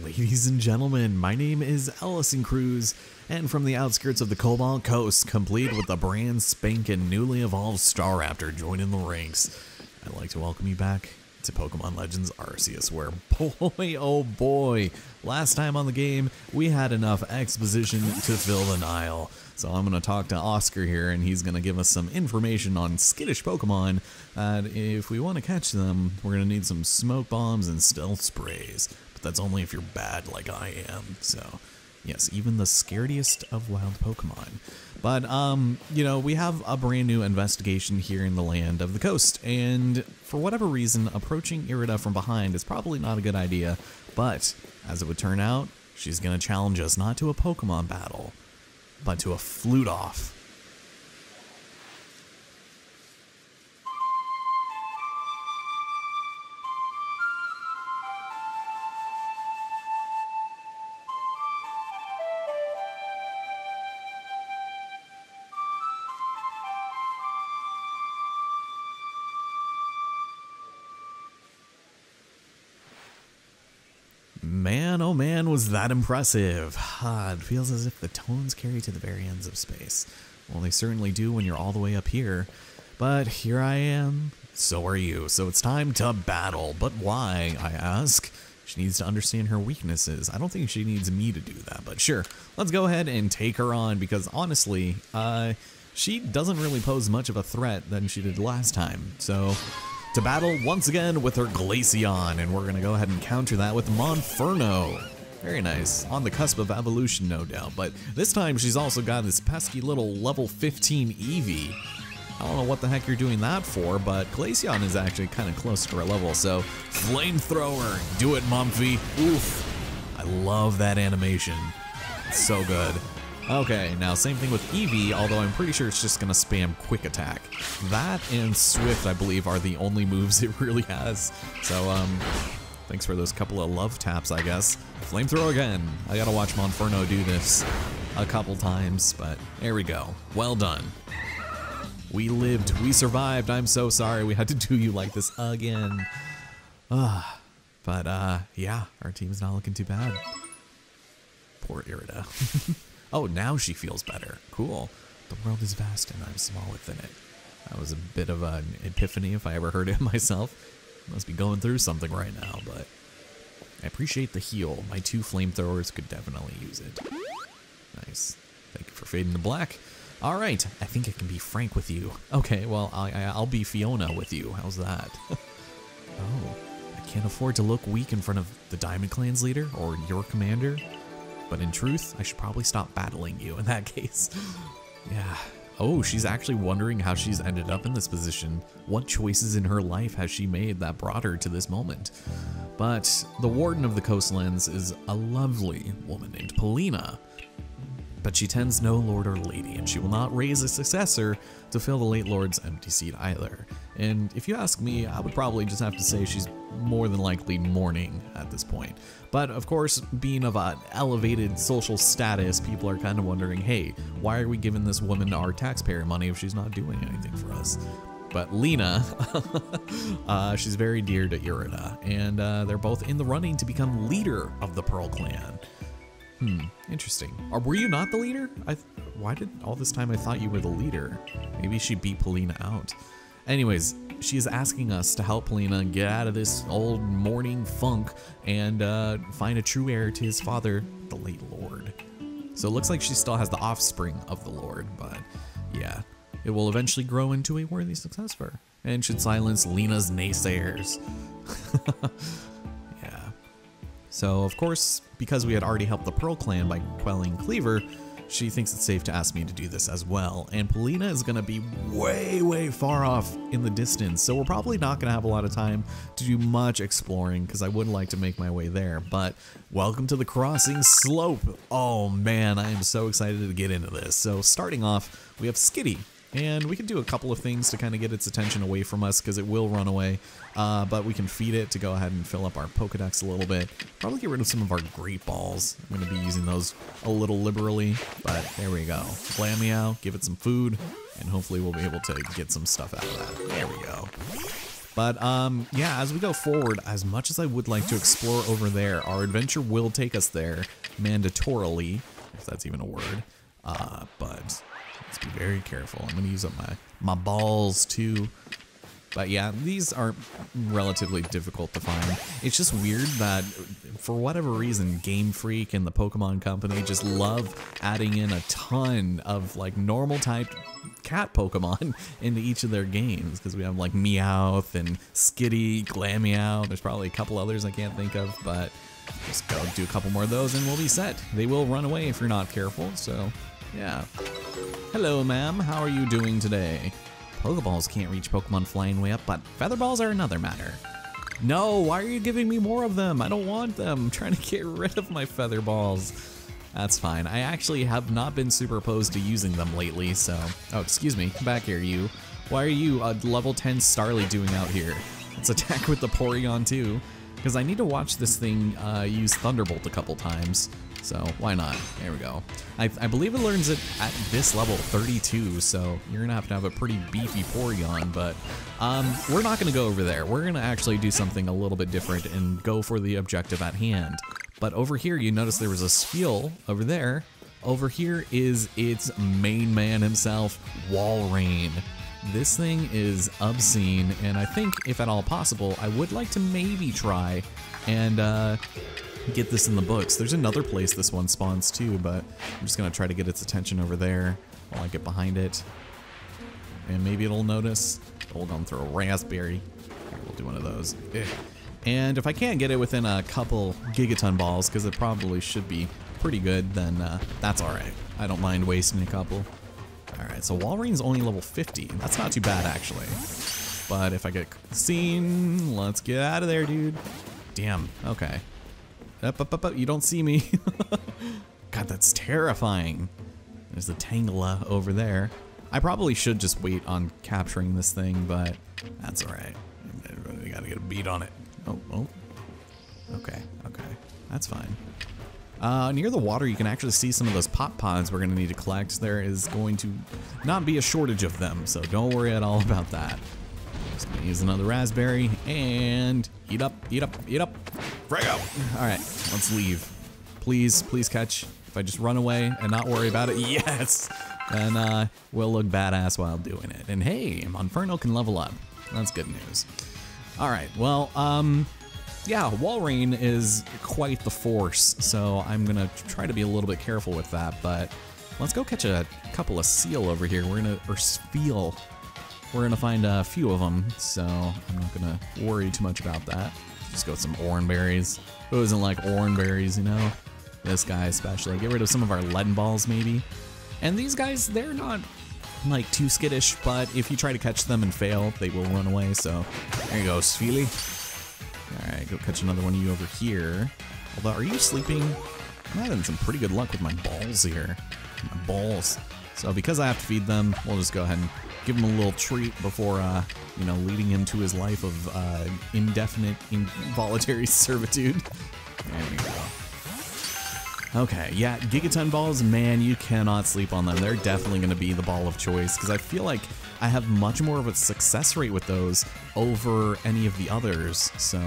Ladies and gentlemen, my name is Ellison Cruz, and from the outskirts of the Cobalt Coast, complete with the brand spanking newly evolved Staraptor joining the ranks, I'd like to welcome you back to Pokemon Legends Arceus, where boy oh boy, last time on the game, we had enough exposition to fill the Nile. So I'm going to talk to Oscar here, and he's going to give us some information on skittish Pokemon, and if we want to catch them, we're going to need some smoke bombs and stealth sprays. But that's only if you're bad like I am, so yes, even the scariest of wild Pokemon. But, you know, we have a brand new investigation here in the land of the coast, and for whatever reason, approaching Irida from behind is probably not a good idea, but as it would turn out, she's going to challenge us not to a Pokemon battle, but to a flute off. Man, oh man, was that impressive. It feels as if the tones carry to the very ends of space. Well, they certainly do when you're all the way up here. But here I am, so are you. So it's time to battle. But why, I ask? She needs to understand her weaknesses. I don't think she needs me to do that, but sure. Let's go ahead and take her on, because honestly, she doesn't really pose much of a threat than she did last time. So to battle once again with her Glaceon, and we're going to go ahead and counter that with Monferno. Very nice. On the cusp of evolution, no doubt, but this time she's also got this pesky little level 15 Eevee. I don't know what the heck you're doing that for, but Glaceon is actually kind of close to her level, so Flamethrower, do it, Mumphy. Oof. I love that animation. It's so good. Okay, now same thing with Eevee, although I'm pretty sure it's just gonna spam Quick Attack. That and Swift, I believe, are the only moves it really has. So, thanks for those couple of love taps, I guess. Flamethrower again. I gotta watch Monferno do this a couple times, but there we go. Well done. We lived, we survived. I'm so sorry we had to do you like this again. But yeah, our team's not looking too bad. Poor Irida. Oh, now she feels better. Cool. The world is vast and I'm small within it. That was a bit of an epiphany if I ever heard it myself. Must be going through something right now, but I appreciate the heal. My 2 flamethrowers could definitely use it. Nice. Thank you for fading to black. All right, I think I can be frank with you. Okay, well, I'll be Fiona with you. How's that? Oh, I can't afford to look weak in front of the Diamond Clan's leader or your commander. But in truth, I should probably stop battling you in that case. Yeah. Oh, she's actually wondering how she's ended up in this position. What choices in her life has she made that brought her to this moment? But the warden of the Coastlands is a lovely woman named Palina. But she tends no lord or lady, and she will not raise a successor to fill the late lord's empty seat either. And if you ask me, I would probably just have to say she's more than likely mourning at this point. But of course, being of an elevated social status, people are kind of wondering, hey, why are we giving this woman our taxpayer money if she's not doing anything for us? But Lena, she's very dear to Irida, and they're both in the running to become leader of the Pearl Clan. Interesting. Or were you not the leader? Why did all this time I thought you were the leader? Maybe she beat Palina out. Anyways, she is asking us to help Palina get out of this old mourning funk and find a true heir to his father, the late Lord. So it looks like she still has the offspring of the Lord, but yeah, it will eventually grow into a worthy successor and should silence Lena's naysayers. So, of course, because we had already helped the Pearl Clan by quelling Cleaver, she thinks it's safe to ask me to do this as well. And Palina is going to be way, way far off in the distance, so we're probably not going to have a lot of time to do much exploring, because I would like to make my way there. But welcome to the crossing slope. Oh man, I am so excited to get into this. So starting off, we have Skitty. And we can do a couple of things to kind of get its attention away from us, because it will run away. But we can feed it to go ahead and fill up our Pokedex a little bit. Probably get rid of some of our Great Balls. I'm going to be using those a little liberally, but there we go. Glameow, give it some food, and hopefully we'll be able to get some stuff out of that. There we go. But yeah, as we go forward, as much as I would like to explore over there, our adventure will take us there mandatorily, if that's even a word. But let's be very careful. I'm gonna use up my balls too. But yeah, these are relatively difficult to find. It's just weird that for whatever reason, Game Freak and the Pokemon Company just love adding in a ton of like normal type cat Pokemon into each of their games, because we have like Meowth and Skitty, Glameow. There's probably a couple others I can't think of, but just go do a couple more of those and we'll be set. They will run away if you're not careful, so yeah. Hello, ma'am. How are you doing today? Pokeballs can't reach Pokemon flying way up, but Featherballs are another matter. No, why are you giving me more of them? I don't want them. I'm trying to get rid of my Featherballs. That's fine. I actually have not been super opposed to using them lately, so... Oh, excuse me. Come back here, you. Why are you a level 10 Starly doing out here? Let's attack with the Porygon too, because I need to watch this thing use Thunderbolt a couple times. So why not? There we go. I believe it learns it at this level 32, so you're gonna have a pretty beefy Porygon, but we're not gonna go over there. We're gonna actually do something a little bit different and go for the objective at hand. But over here, you notice there was a Spheal over there. Over here is its main man himself, Walrein. This thing is obscene, and I think, if at all possible, I would like to maybe try and get this in the books. There's another place this one spawns too, but I'm just gonna try to get its attention over there while I get behind it. And maybe it'll notice. Hold on, throw a raspberry. Here, we'll do one of those. And if I can't get it within a couple Gigaton balls, because it probably should be pretty good, then that's alright. I don't mind wasting a couple. Alright, so Walrein's only level 50. That's not too bad, actually. But if I get seen, let's get out of there, dude. Damn, okay. Up, you don't see me. God, that's terrifying. There's the Tangela over there. I probably should just wait on capturing this thing, but that's alright. You gotta get a beat on it. Oh. Okay, that's fine. Near the water, you can actually see some of those pop pods we're gonna need to collect. There is going to not be a shortage of them, so don't worry at all about that. Just gonna use another raspberry and eat up. Fraggo! Alright, let's leave. Please catch. If I just run away and not worry about it, yes! Then we'll look badass while doing it. And hey, Monferno can level up. That's good news. Alright, well, yeah, Walrein is quite the force, so I'm gonna try to be a little bit careful with that, but let's go catch a couple of seal over here. Spheal. We're gonna find a few of them, so I'm not gonna worry too much about that. Just go with some oranberries. Who doesn't like oranberries, you know? This guy especially. Get rid of some of our lead balls, maybe. And these guys, they're not like too skittish, but if you try to catch them and fail, they will run away, so there you go, Sphealy. Alright, go catch another one of you over here. Although, are you sleeping? I'm having some pretty good luck with my balls here. My balls. So because I have to feed them, we'll just go ahead and give him a little treat before, you know, leading him to his life of indefinite, involuntary servitude. There we go. Okay, yeah, Gigaton balls, man, you cannot sleep on them. They're definitely going to be the ball of choice, because I feel like I have much more of a success rate with those over any of the others. So,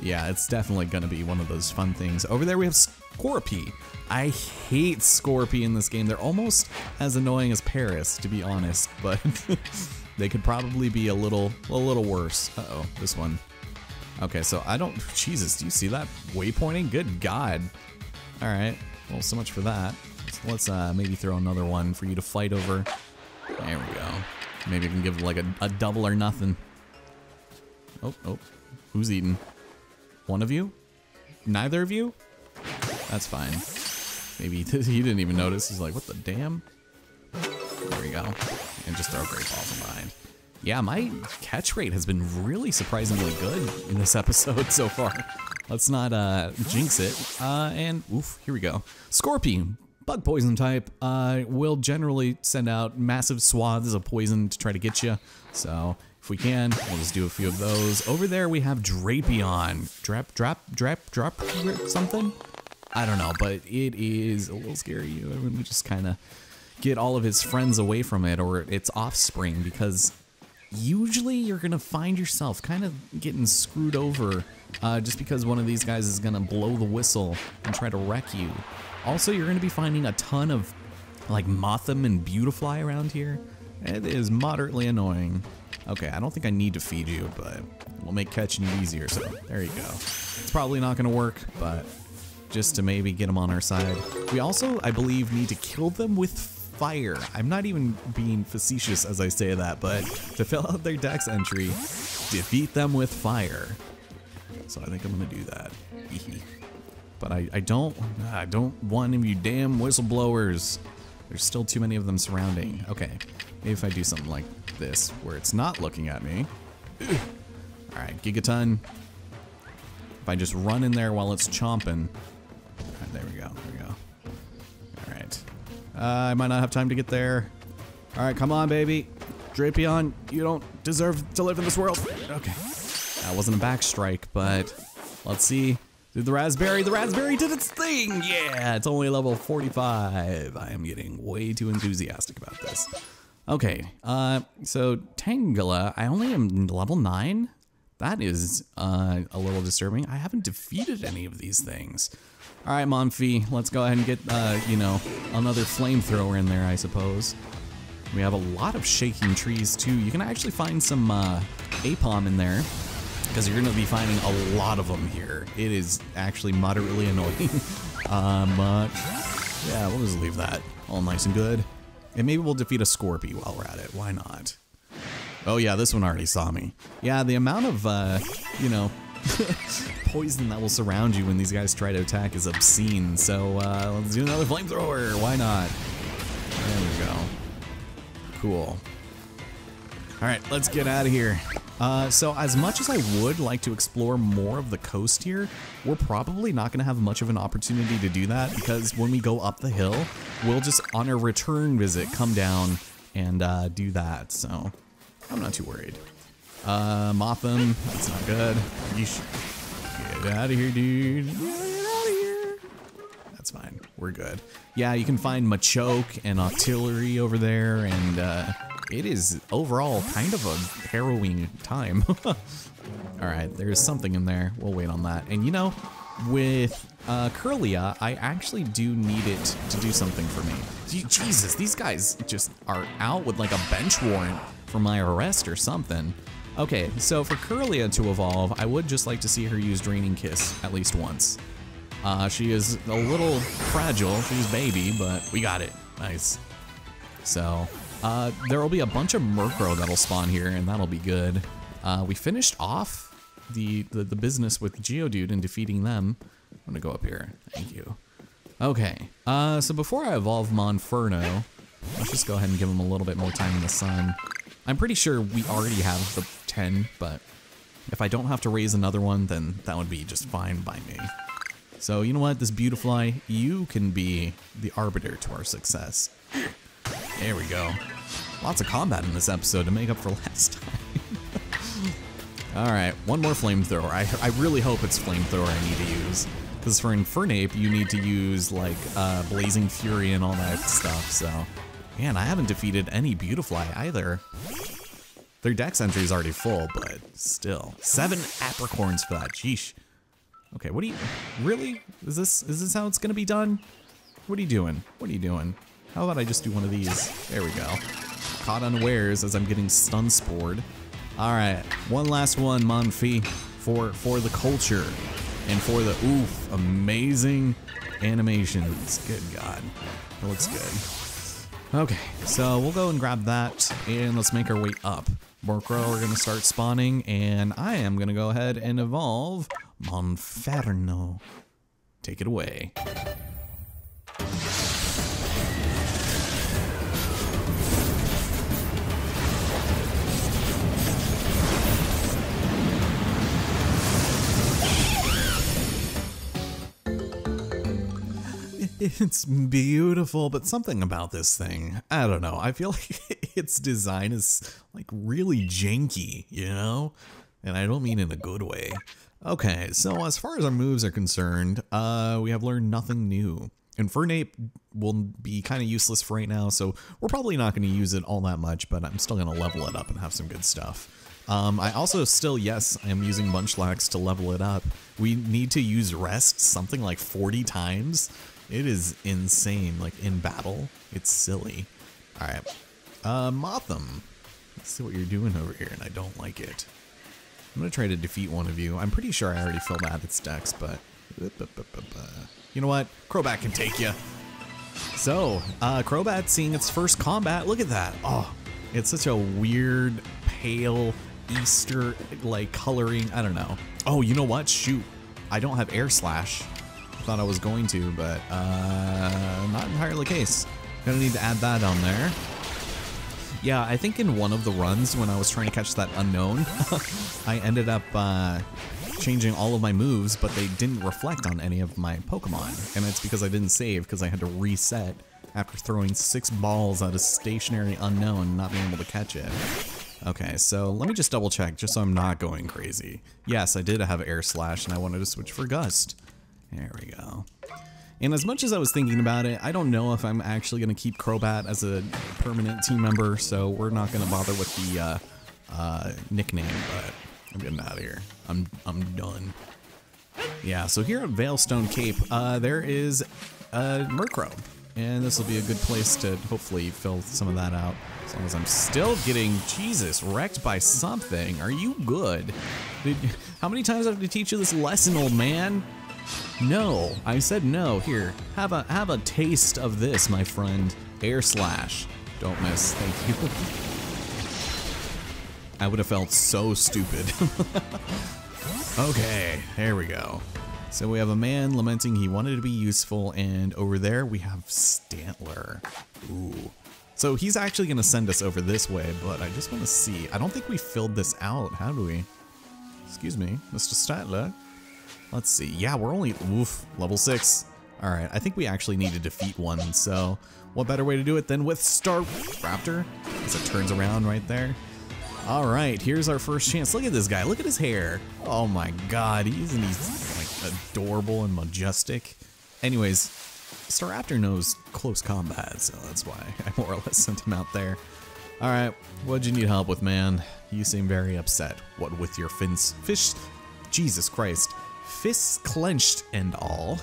yeah, it's definitely going to be one of those fun things. Over there we have Scorpy. I hate Scorpy in this game. They're almost as annoying as Paris, to be honest, but they could probably be a little worse. Uh-oh, this one. Okay, so I don't... Jesus, do you see that waypointing? Good God. Alright, well, so much for that. So let's maybe throw another one for you to fight over. There we go. Maybe I can give like a double or nothing. Oh, who's eating? One of you? Neither of you? That's fine. Maybe he didn't even notice. He's like, what the damn? There we go. And just throw great balls from behind. Yeah, my catch rate has been really surprisingly good in this episode so far. Let's not jinx it. And oof, here we go. Scorpion, bug poison type, will generally send out massive swaths of poison to try to get you. So if we can, we'll just do a few of those. Over there we have Drapion. Drop something? I don't know, but it is a little scary. Let me just kind of get all of his friends away from it, or its offspring, because usually you're gonna find yourself kind of getting screwed over just because one of these guys is gonna blow the whistle and try to wreck you. Also, you're gonna be finding a ton of like Mothim and Beautifly around here. It is moderately annoying. Okay, I don't think I need to feed you, but we'll make catching you easier, so there you go. It's probably not gonna work, but just to maybe get them on our side. We also, I believe, need to kill them with fire. I'm not even being facetious as I say that, but to fill out their dex entry, defeat them with fire. So I think I'm gonna do that. But I don't want any of you damn whistleblowers. There's still too many of them surrounding. Okay, maybe if I do something like this, where it's not looking at me. All right, Gigaton. If I just run in there while it's chomping. All right, there we go, there we go. All right. I might not have time to get there. All right, come on, baby. Drapion, you don't deserve to live in this world. Okay. That wasn't a backstrike, but let's see. Did the raspberry did its thing. Yeah, it's only level 45. I am getting way too enthusiastic about this. Okay, so Tangela, I only am level 9. That is a little disturbing. I haven't defeated any of these things. All right, Monfy, let's go ahead and get, you know, another flamethrower in there, I suppose. We have a lot of shaking trees, too. You can actually find some Apom in there, because you're going to be finding a lot of them here. It is actually moderately annoying. But yeah, we'll just leave that all nice and good. And maybe we'll defeat a Scorpy while we're at it. Why not? Oh yeah, this one already saw me. Yeah, the amount of, you know, poison that will surround you when these guys try to attack is obscene. So let's do another flamethrower. Why not? There we go. Cool. All right, let's get out of here. So as much as I would like to explore more of the coast here, we're probably not gonna have much of an opportunity to do that because when we go up the hill, we'll just on a return visit come down and do that. So I'm not too worried. Mothim, that's not good. Get out of here, dude. Get out of here. That's fine, we're good. Yeah, you can find Machoke and Artillery over there, and it is overall kind of a harrowing time. All right, there's something in there. We'll wait on that. And you know, with Curlia, I actually do need it to do something for me. Jesus, these guys just are out with like a bench warrant for my arrest or something. Okay, so for Curlia to evolve, I would just like to see her use Draining Kiss at least once. She is a little fragile, she's baby, but we got it. Nice. So, there will be a bunch of Murkrow that'll spawn here, and that'll be good. We finished off the business with Geodude and defeating them. I'm gonna go up here. Thank you. Okay, so before I evolve Monferno, let's just go ahead and give him a little bit more time in the sun. I'm pretty sure we already have the 10, but if I don't have to raise another one, then that would be just fine by me. So you know what, this Beautifly, you can be the arbiter to our success. There we go. Lots of combat in this episode to make up for last time. Alright, one more flamethrower. I really hope it's flamethrower I need to use. Because for Infernape, you need to use like Blazing Fury and all that stuff, so. Man, I haven't defeated any Beautifly either. Their dex entry is already full, but still. 7 apricorns for that, sheesh. Okay, what are you, really? Is this how it's gonna be done? What are you doing? What are you doing? How about I just do one of these? There we go. Caught unawares as I'm getting stun spored. All right, one last one, Monfy, for the culture and for the oof, amazing animations. Good God, that looks good. Okay, so we'll go and grab that and let's make our way up. Murkrow are gonna start spawning and I am gonna go ahead and evolve Monferno. Take it away. It's beautiful, but something about this thing, I don't know. I feel like its design is like really janky, you know? And I don't mean in a good way. Okay, so as far as our moves are concerned, we have learned nothing new. Infernape will be kind of useless for right now, so we're probably not going to use it all that much, but I'm still going to level it up and have some good stuff. I also still, yes, I am using Munchlax to level it up. We need to use Rest something like 40 times. It is insane, like in battle. It's silly. All right, Motham. Let's see what you're doing over here, and I don't like it. I'm going to try to defeat one of you. I'm pretty sure I already filled out its dex, but... You know what? Crobat can take you. So, Crobat seeing its first combat. Look at that. Oh, it's such a weird, pale, Easter-like coloring. I don't know. Oh, you know what? Shoot. I don't have Air Slash. I thought I was going to, but not entirely the case. Gonna need to add that on there. Yeah, I think in one of the runs when I was trying to catch that unknown, I ended up changing all of my moves, but they didn't reflect on any of my Pokemon. And it's because I didn't save, because I had to reset after throwing 6 balls at a stationary unknown and not being able to catch it. Okay, so let me just double check, just so I'm not going crazy. Yes, I did have Air Slash, and I wanted to switch for Gust. There we go. And as much as I was thinking about it, I don't know if I'm actually going to keep Crobat as a permanent team member, so we're not going to bother with the nickname, but I'm getting out of here. I'm done. Yeah, so here at Veilstone Cape, there is Murkrow, and this will be a good place to hopefully fill some of that out. As long as I'm still getting, Jesus, wrecked by something. Are you good? How many times do I have to teach you this lesson, old man? No, I said no. Here, have a taste of this, my friend. Air Slash. Don't miss. Thank you. I would have felt so stupid. Okay, there we go. So we have a man lamenting he wanted to be useful, and over there we have Stantler. Ooh. So he's actually going to send us over this way, but I just want to see. I don't think we filled this out. How do we? Excuse me, Mr. Stantler. Let's see. Yeah, we're only, level 6. All right, I think we actually need to defeat one, so what better way to do it than with Staraptor? As it turns around right there. All right, here's our first chance. Look at this guy. Look at his hair. Oh my God, he's like adorable and majestic. Anyways, Staraptor knows close combat, so that's why I more or less sent him out there. All right, what'd you need help with, man? You seem very upset. What with your fish? Jesus Christ. Fists clenched and all.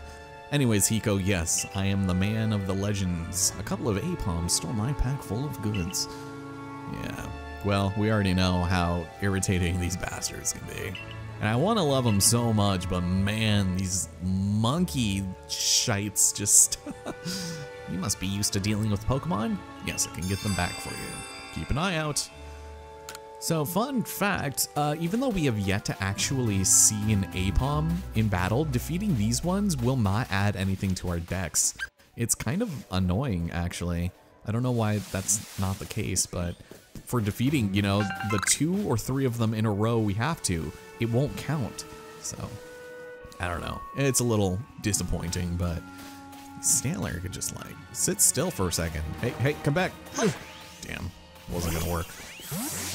Anyways, Hiko, yes, I am the man of the legends. A couple of Apoms stole my pack full of goods. Yeah, well, we already know how irritating these bastards can be. And I want to love them so much, but man, these monkey shites just... You must be used to dealing with Pokemon? Yes, I can get them back for you. Keep an eye out. So, fun fact, even though we have yet to actually see an Apom in battle, defeating these ones will not add anything to our dex. It's kind of annoying, actually. I don't know why that's not the case, but for defeating, you know, the 2 or 3 of them in a row we have to, it won't count. So, I don't know. It's a little disappointing, but Stantler could just, like, sit still for a second. Hey, come back. Damn, wasn't gonna work.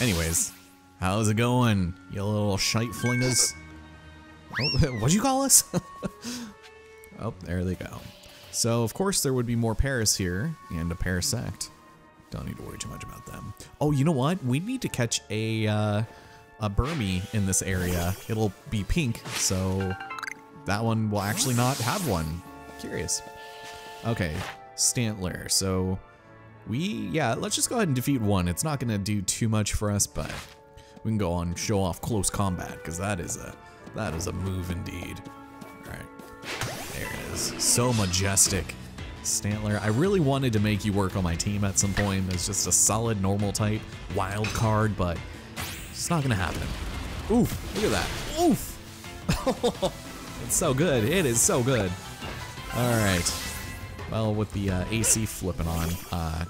Anyways, how's it going, you little shite flingers? Oh, what'd you call us? Oh, there they go. So, of course, there would be more Paras here, and a Parasect. Don't need to worry too much about them. Oh, you know what? We need to catch a Burmy in this area. It'll be pink, so that one will actually not have one. Curious. Okay, Stantler. So... yeah, let's just go ahead and defeat one. It's not gonna do too much for us, but we can go on and show off close combat, because that is a move indeed. Alright. There it is. So majestic. Stantler, I really wanted to make you work on my team at some point as just a solid normal type wild card, but it's not gonna happen. Oof, look at that. Oof! It's so good. It is so good. Alright. Well, with the AC flipping on,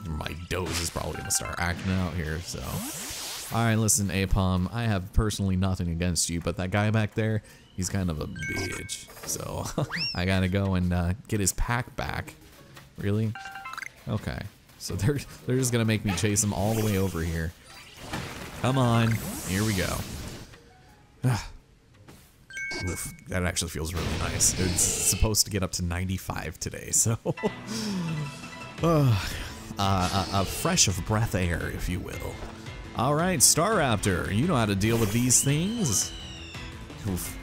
my doze is probably going to start acting out here, so. Alright, listen, Apom, I have personally nothing against you, but that guy back there, he's kind of a bitch. So, I gotta go and get his pack back. Really? Okay. So they're just going to make me chase him all the way over here. Come on. Here we go. Oof, that actually feels really nice. It's supposed to get up to 95 today, so a fresh of breath air, if you will. All right, Staraptor, you know how to deal with these things. Oof.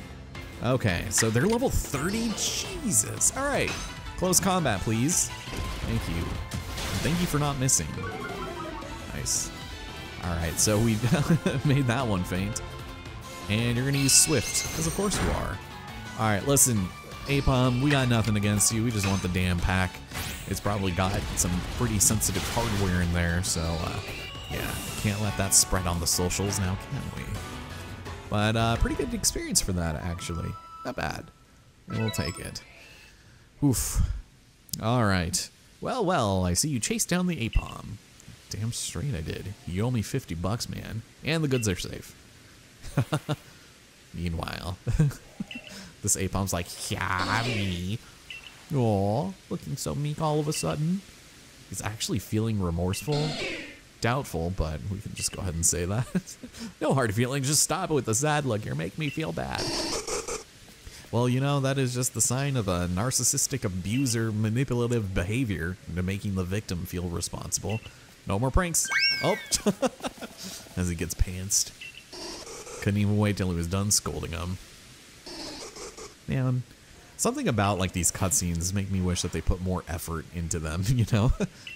Okay, so they're level 30. Jesus. All right, close combat, please. Thank you. Thank you for not missing. Nice. All right, so we made that one faint. And you're gonna use Swift, because of course you are. All right, listen, Apom, we got nothing against you. We just want the damn pack. It's probably got some pretty sensitive hardware in there, so yeah, can't let that spread on the socials now, can we? But pretty good experience for that, actually. Not bad. We'll take it. Oof. All right. Well, I see you chased down the Apom. Damn straight I did. You owe me $50, man. And the goods are safe. Meanwhile, this Apom's like, yeah, me. Aw, looking so meek all of a sudden. He's actually feeling remorseful. Doubtful, but we can just go ahead and say that. No hard feelings, just stop it with the sad look. You're making me feel bad. Well, you know, that is just the sign of a narcissistic abuser manipulative behavior into making the victim feel responsible. No more pranks. Oh, as he gets pantsed. Couldn't even wait till he was done scolding him. Man, something about like these cutscenes make me wish that they put more effort into them, you know?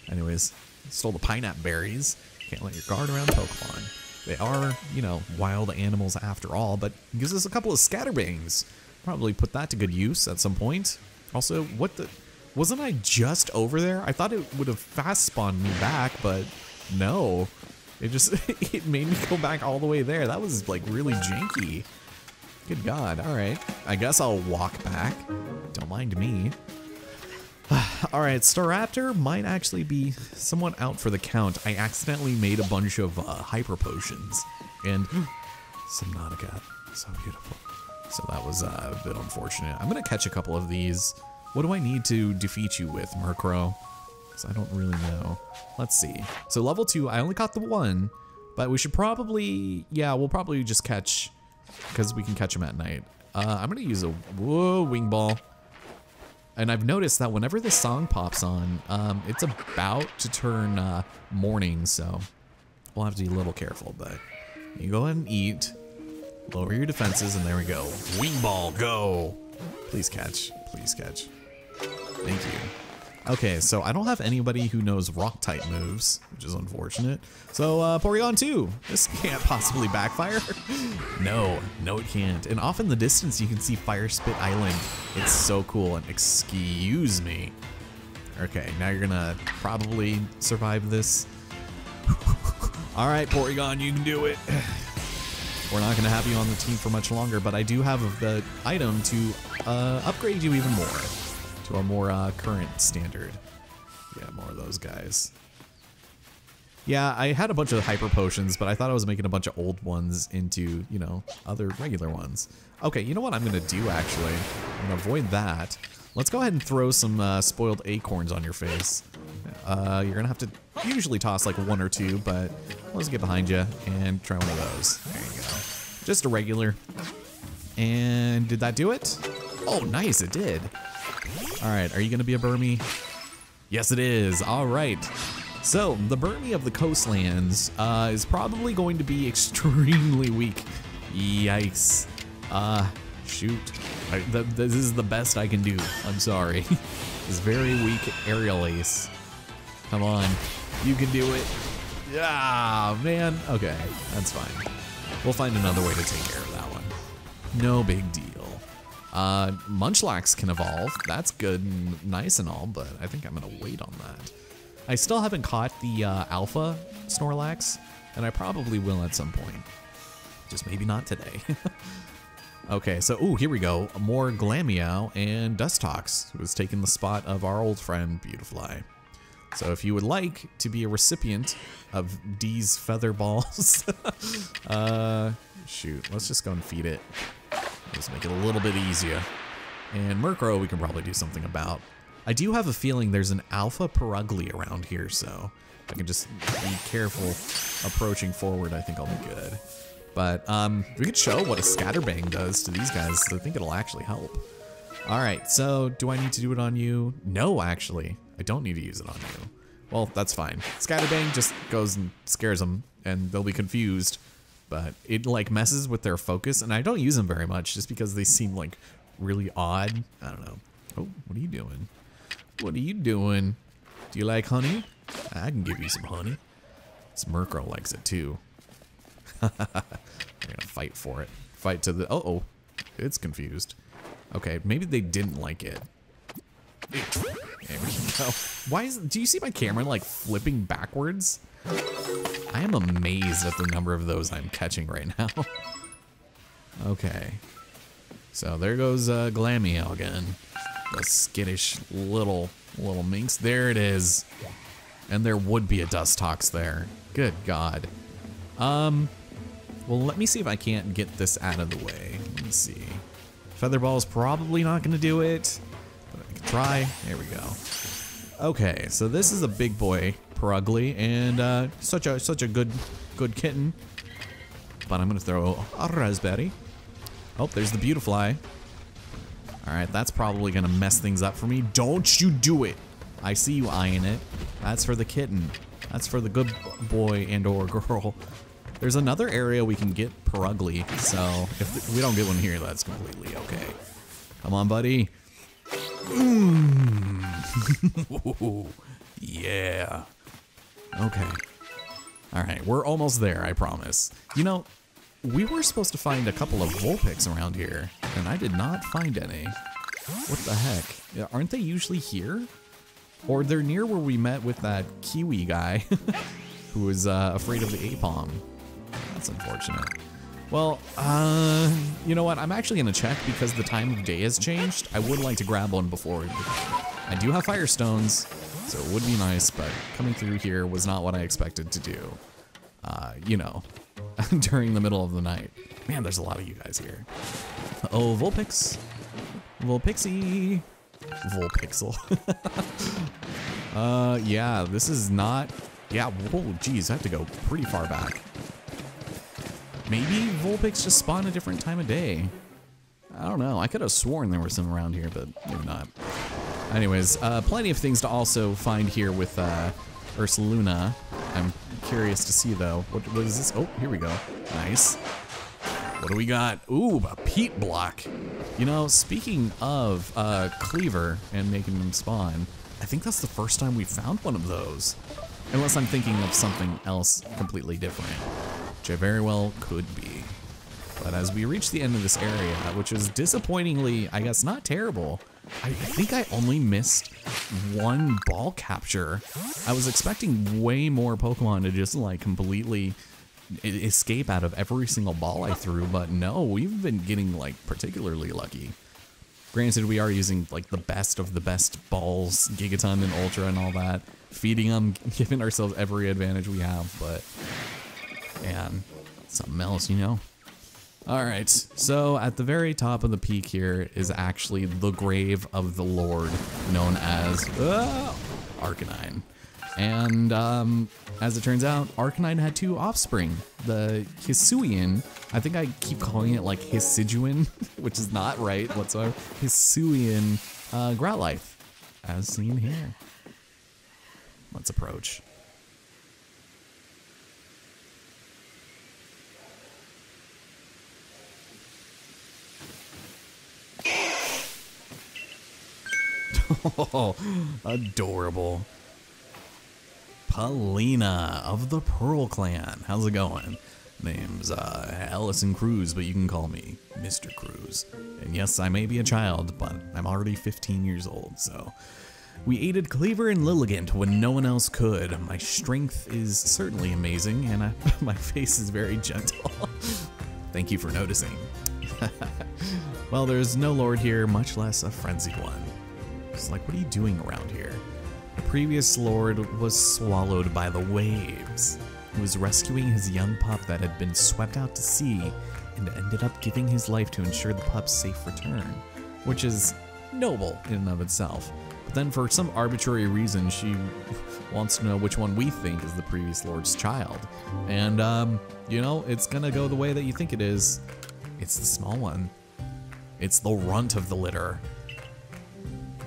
Anyways, stole the pineapple berries. Can't let your guard around Pokemon. They are, you know, wild animals after all, but it gives us a couple of scatterbangs. Probably put that to good use at some point. Also, what the... Wasn't I just over there? I thought it would have fast spawned me back, but no. It just, it made me go back all the way there. That was like really janky. Good God. All right. I guess I'll walk back. Don't mind me. All right. Staraptor might actually be somewhat out for the count. I accidentally made a bunch of hyper potions and Subnautica. So beautiful. So that was a bit unfortunate. I'm going to catch a couple of these. What do I need to defeat you with, Murkrow? Because I don't really know. Let's see. So level 2, I only caught the 1, but we should probably, yeah, we'll probably just catch, because we can catch them at night. I'm going to use a wing ball. And I've noticed that whenever this song pops on, it's about to turn morning, so we'll have to be a little careful. But you go ahead and eat, lower your defenses, and there we go. Wing ball, go! Please catch. Please catch. Thank you. Okay, so I don't have anybody who knows rock-type moves, which is unfortunate. So, Porygon 2, this can't possibly backfire. No, it can't. And off in the distance, you can see Fire Spit Island. It's so cool, and excuse me. Okay, now you're gonna probably survive this. All right, Porygon, you can do it. We're not gonna have you on the team for much longer, but I do have the item to upgrade you even more. To a more current standard. Yeah, more of those guys. Yeah, I had a bunch of hyper potions, but I thought I was making a bunch of old ones into, you know, other regular ones. Okay, you know what I'm gonna do actually? I'm gonna avoid that. Let's go ahead and throw some spoiled acorns on your face. You're gonna have to usually toss like 1 or 2, but let's get behind you and try one of those. There you go. Just a regular. And did that do it? Oh, nice, it did. All right, are you gonna be a Burmy? Yes, it is. All right. So the Burmy of the Coastlands is probably going to be extremely weak. Yikes. Shoot. This is the best I can do. I'm sorry. This very weak aerial ace. Come on, you can do it. Yeah, man. Okay, that's fine. We'll find another way to take care of that one. No big deal. Munchlax can evolve. That's good and nice and all, but I think I'm gonna wait on that. I still haven't caught the Alpha Snorlax, and I probably will at some point. Just maybe not today. Okay, so, ooh, here we go. More Glameow and Dustox, who has taken the spot of our old friend Beautifly. So if you would like to be a recipient of D's feather balls, shoot, let's just go and feed it. Just make it a little bit easier. And Murkrow we can probably do something about. I do have a feeling there's an Alpha Perugly around here, so if I can just be careful approaching forward, I think I'll be good. But we could show what a scatterbang does to these guys. I think it'll actually help. All right, so do I need to do it on you? No, actually, I don't need to use it on you. Well, that's fine. Scatterbang just goes and scares them, and they'll be confused. But it like messes with their focus, and I don't use them very much just because they seem like really odd. I don't know. Oh, what are you doing? What are you doing? Do you like honey? I can give you some honey. This Murkrow likes it too. We're gonna fight for it. Fight to the. Oh, it's confused. Okay, maybe they didn't like it. There we go. Why is? Do you see my camera like flipping backwards? I am amazed at the number of those I'm catching right now. Okay. So there goes Glameow again. The skittish little minx. There it is. And there would be a Dustox there. Good God. Well, let me see if I can't get this out of the way. Let me see. Featherball's probably not going to do it, but I can try. There we go. Okay, so this is a big boy, Briskly, and such a good kitten. But I'm going to throw a raspberry. Oh, there's the Beautifly. All right, that's probably going to mess things up for me. Don't you do it. I see you eyeing it. That's for the kitten. That's for the good boy and or girl. There's another area we can get Briskly, so if we don't get one here, that's completely okay. Come on, buddy. Yeah. Okay. All right, we're almost there, I promise. You know, we were supposed to find a couple of Vulpix around here, and I did not find any. What the heck? Aren't they usually here? Or they're near where we met with that Kiwi guy who was afraid of the Apom. That's unfortunate. Well, you know what? I'm actually gonna check because the time of day has changed. I would like to grab one before. I do have Firestones, so it would be nice, but coming through here was not what I expected to do. You know, during the middle of the night. Man, there's a lot of you guys here. Oh, Vulpix. Vulpixie. Vulpixel. Yeah, this is not... Yeah, whoa, geez, I have to go pretty far back. Maybe Vulpix just spawn a different time of day. I don't know. I could have sworn there were some around here, but maybe not. Anyways, plenty of things to also find here with Ursaluna. I'm curious to see, though. What is this? Oh, here we go. Nice. What do we got? Ooh, a peat block. You know, speaking of Cleaver and making them spawn, I think that's the first time we've found one of those. Unless I'm thinking of something else completely different, which I very well could be. But as we reach the end of this area, which is disappointingly, I guess, not terrible, I think I only missed one ball capture. I was expecting way more Pokemon to just like completely escape out of every single ball I threw, but no, we've been getting like particularly lucky. Granted, we are using like the best of the best balls, Gigaton and Ultra and all that, feeding them, giving ourselves every advantage we have, but man, something else, you know? All right, so at the very top of the peak here is actually the grave of the Lord, known as Arcanine. And as it turns out, Arcanine had two offspring. The Hisuian, I think I keep calling it like Hisuian, which is not right whatsoever. Hisuian Growlithe, as seen here. Let's approach. Oh, adorable. Palina of the Pearl Clan. How's it going? Name's Allison Cruz, but you can call me Mr. Cruz. And yes, I may be a child, but I'm already 15 years old, so. We aided Cleaver and Lilligant when no one else could. My strength is certainly amazing, and my face is very gentle. Thank you for noticing. Well, there's no lord here, much less a frenzied one. It's like, what are you doing around here? The previous lord was swallowed by the waves. He was rescuing his young pup that had been swept out to sea and ended up giving his life to ensure the pup's safe return, which is noble in and of itself. But then for some arbitrary reason, she wants to know which one we think is the previous Lord's child. And, you know, it's gonna go the way that you think it is. It's the small one. It's the runt of the litter.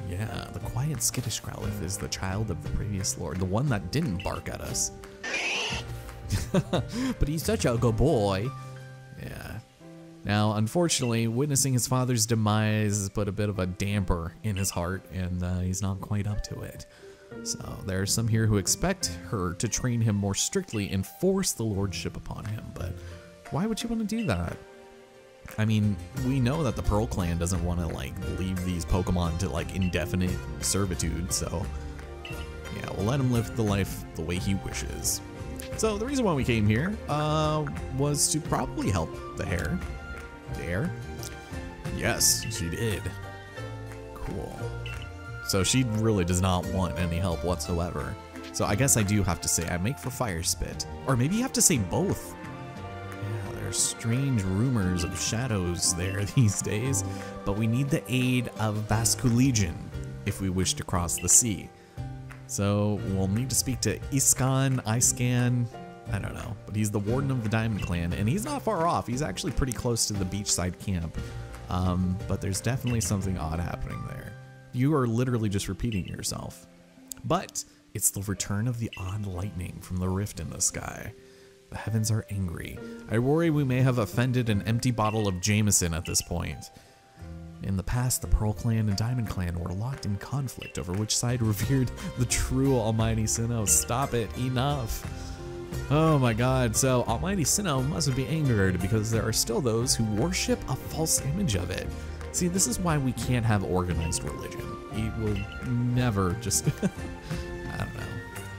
Yeah, the quiet, skittish Growlithe is the child of the previous Lord, the one that didn't bark at us. But he's such a good boy. Yeah. Now, unfortunately, witnessing his father's demise has put a bit of a damper in his heart, and he's not quite up to it. So there are some here who expect her to train him more strictly and force the lordship upon him, but why would you want to do that? I mean, we know that the Pearl Clan doesn't want to, like, leave these Pokemon to, like, indefinite servitude, so yeah, we'll let him live the life the way he wishes. So the reason why we came here was to probably help the hare. The hare? Yes, she did. Cool. So she really does not want any help whatsoever. So I guess I do have to say I make for Fire Spit. Or maybe you have to say both. Yeah, there's strange rumors of shadows there these days, but we need the aid of Basculegion if we wish to cross the sea. So we'll need to speak to Iscan, I don't know, but he's the warden of the Diamond Clan, and he's not far off. He's actually pretty close to the beachside camp, but there's definitely something odd happening there. You are literally just repeating yourself. But it's the return of the odd lightning from the rift in the sky. The heavens are angry. I worry we may have offended an empty bottle of Jameson at this point. In the past, the Pearl Clan and Diamond Clan were locked in conflict over which side revered the true Almighty Sinnoh. Stop it, enough. Oh my god, so Almighty Sinnoh must be angered because there are still those who worship a false image of it. See, this is why we can't have organized religion. It will never just, I don't know.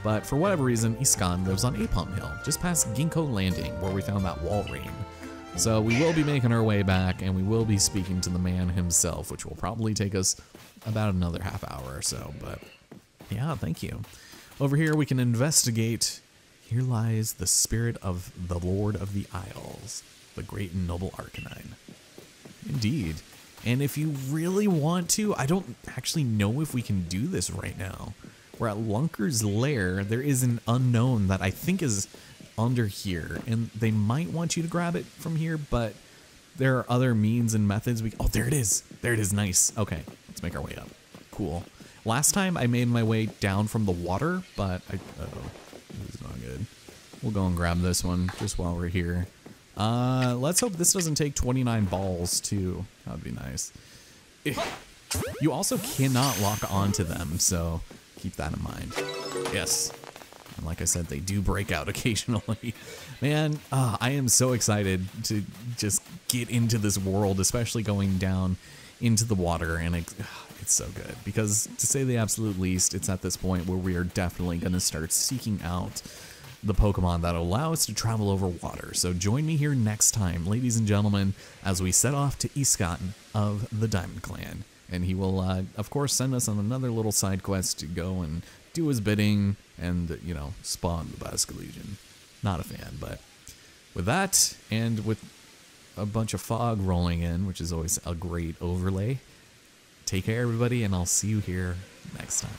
But for whatever reason, Iscan lives on Apom Hill, just past Ginkgo Landing, where we found that Walrein. So we will be making our way back, and we will be speaking to the man himself, which will probably take us about another half hour or so, but yeah, thank you. Over here we can investigate. Here lies the spirit of the Lord of the Isles, the great and noble Arcanine. Indeed. And if you really want to, I don't actually know if we can do this right now. We're at Lunker's Lair. There is an unknown that I think is under here, and they might want you to grab it from here, but there are other means and methods. Oh, there it is. There it is. Nice. Okay, let's make our way up. Cool. Last time I made my way down from the water, but uh-oh, this is not good. We'll go and grab this one just while we're here. Let's hope this doesn't take 29 balls too. That would be nice. You also cannot lock onto them, so keep that in mind. Yes. And like I said, they do break out occasionally. Man, I am so excited to just get into this world, especially going down into the water, and it's so good. Because to say the absolute least, it's at this point where we are definitely going to start seeking out the Pokemon that allow us to travel over water. So join me here next time, ladies and gentlemen, as we set off to Iscan of the Diamond Clan. And he will, of course, send us on another little side quest to go and do his bidding and, you know, spawn the Basculegion. Not a fan, but with that, and with a bunch of fog rolling in, which is always a great overlay, take care, everybody, and I'll see you here next time.